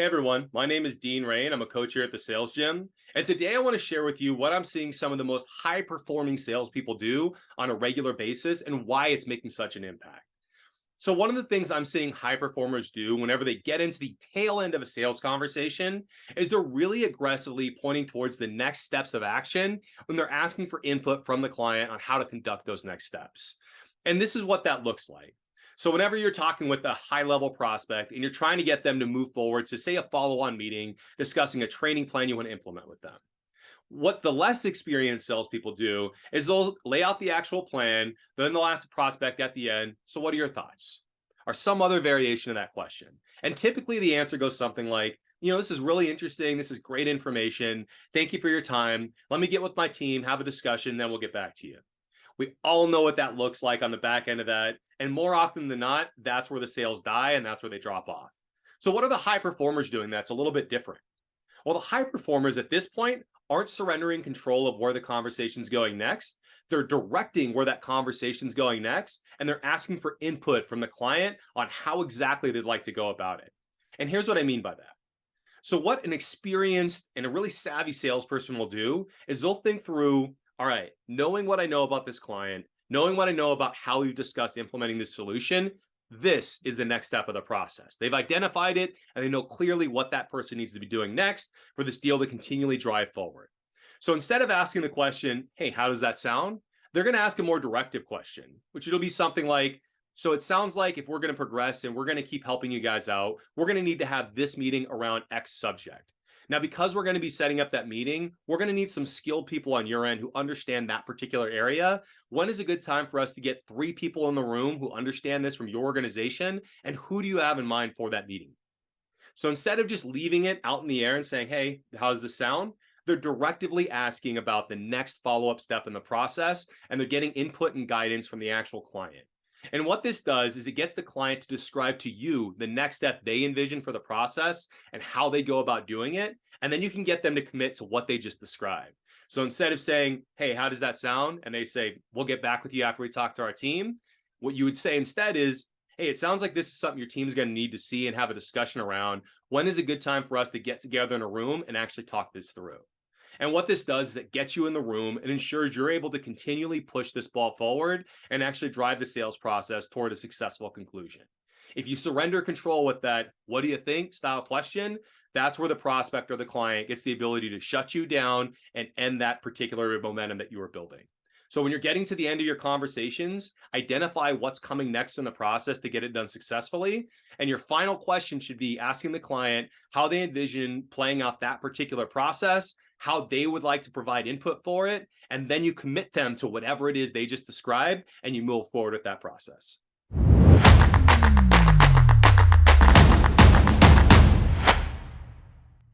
Hey everyone, my name is Dean Rain. I'm a coach here at the Sales Gym. And today I want to share with you what I'm seeing some of the most high performing salespeople do on a regular basis and why it's making such an impact. So, one of the things I'm seeing high performers do whenever they get into the tail end of a sales conversation is they're really aggressively pointing towards the next steps of action when they're asking for input from the client on how to conduct those next steps. And this is what that looks like. So, whenever you're talking with a high level prospect and you're trying to get them to move forward to, say, a follow on meeting discussing a training plan you want to implement with them, what the less experienced salespeople do is they'll lay out the actual plan, then they'll ask the prospect at the end, so what are your thoughts? Or some other variation of that question. And typically the answer goes something like, this is really interesting. This is great information. Thank you for your time. Let me get with my team, have a discussion, then we'll get back to you. We all know what that looks like on the back end of that. And more often than not, that's where the sales die and that's where they drop off. So what are the high performers doing that's a little bit different? Well, the high performers at this point aren't surrendering control of where the conversation's going next. They're directing where that conversation's going next, and they're asking for input from the client on how exactly they'd like to go about it. And here's what I mean by that. So, what an experienced and a really savvy salesperson will do is they'll think through, all right, knowing what I know about this client, knowing what I know about how we've discussed implementing this solution, this is the next step of the process. They've identified it and they know clearly what that person needs to be doing next for this deal to continually drive forward. So instead of asking the question, hey, how does that sound? They're going to ask a more directive question, which it'll be something like, so it sounds like if we're going to progress and we're going to keep helping you guys out, we're going to need to have this meeting around X subject. Now, because we're going to be setting up that meeting, we're going to need some skilled people on your end who understand that particular area. When is a good time for us to get 3 people in the room who understand this from your organization? And who do you have in mind for that meeting? So instead of just leaving it out in the air and saying, hey, how does this sound? They're directively asking about the next follow-up step in the process, and they're getting input and guidance from the actual client. And what this does is it gets the client to describe to you the next step they envision for the process and how they go about doing it. And then you can get them to commit to what they just described. So instead of saying, hey, how does that sound? And they say, we'll get back with you after we talk to our team. What you would say instead is, hey, it sounds like this is something your team's going to need to see and have a discussion around. When is a good time for us to get together in a room and actually talk this through? And what this does is it gets you in the room and ensures you're able to continually push this ball forward and actually drive the sales process toward a successful conclusion. If you surrender control with that, what do you think style question, that's where the prospect or the client gets the ability to shut you down and end that particular momentum that you were building. So when you're getting to the end of your conversations, identify what's coming next in the process to get it done successfully. And your final question should be asking the client how they envision playing out that particular process, how they would like to provide input for it, and then you commit them to whatever it is they just described and you move forward with that process.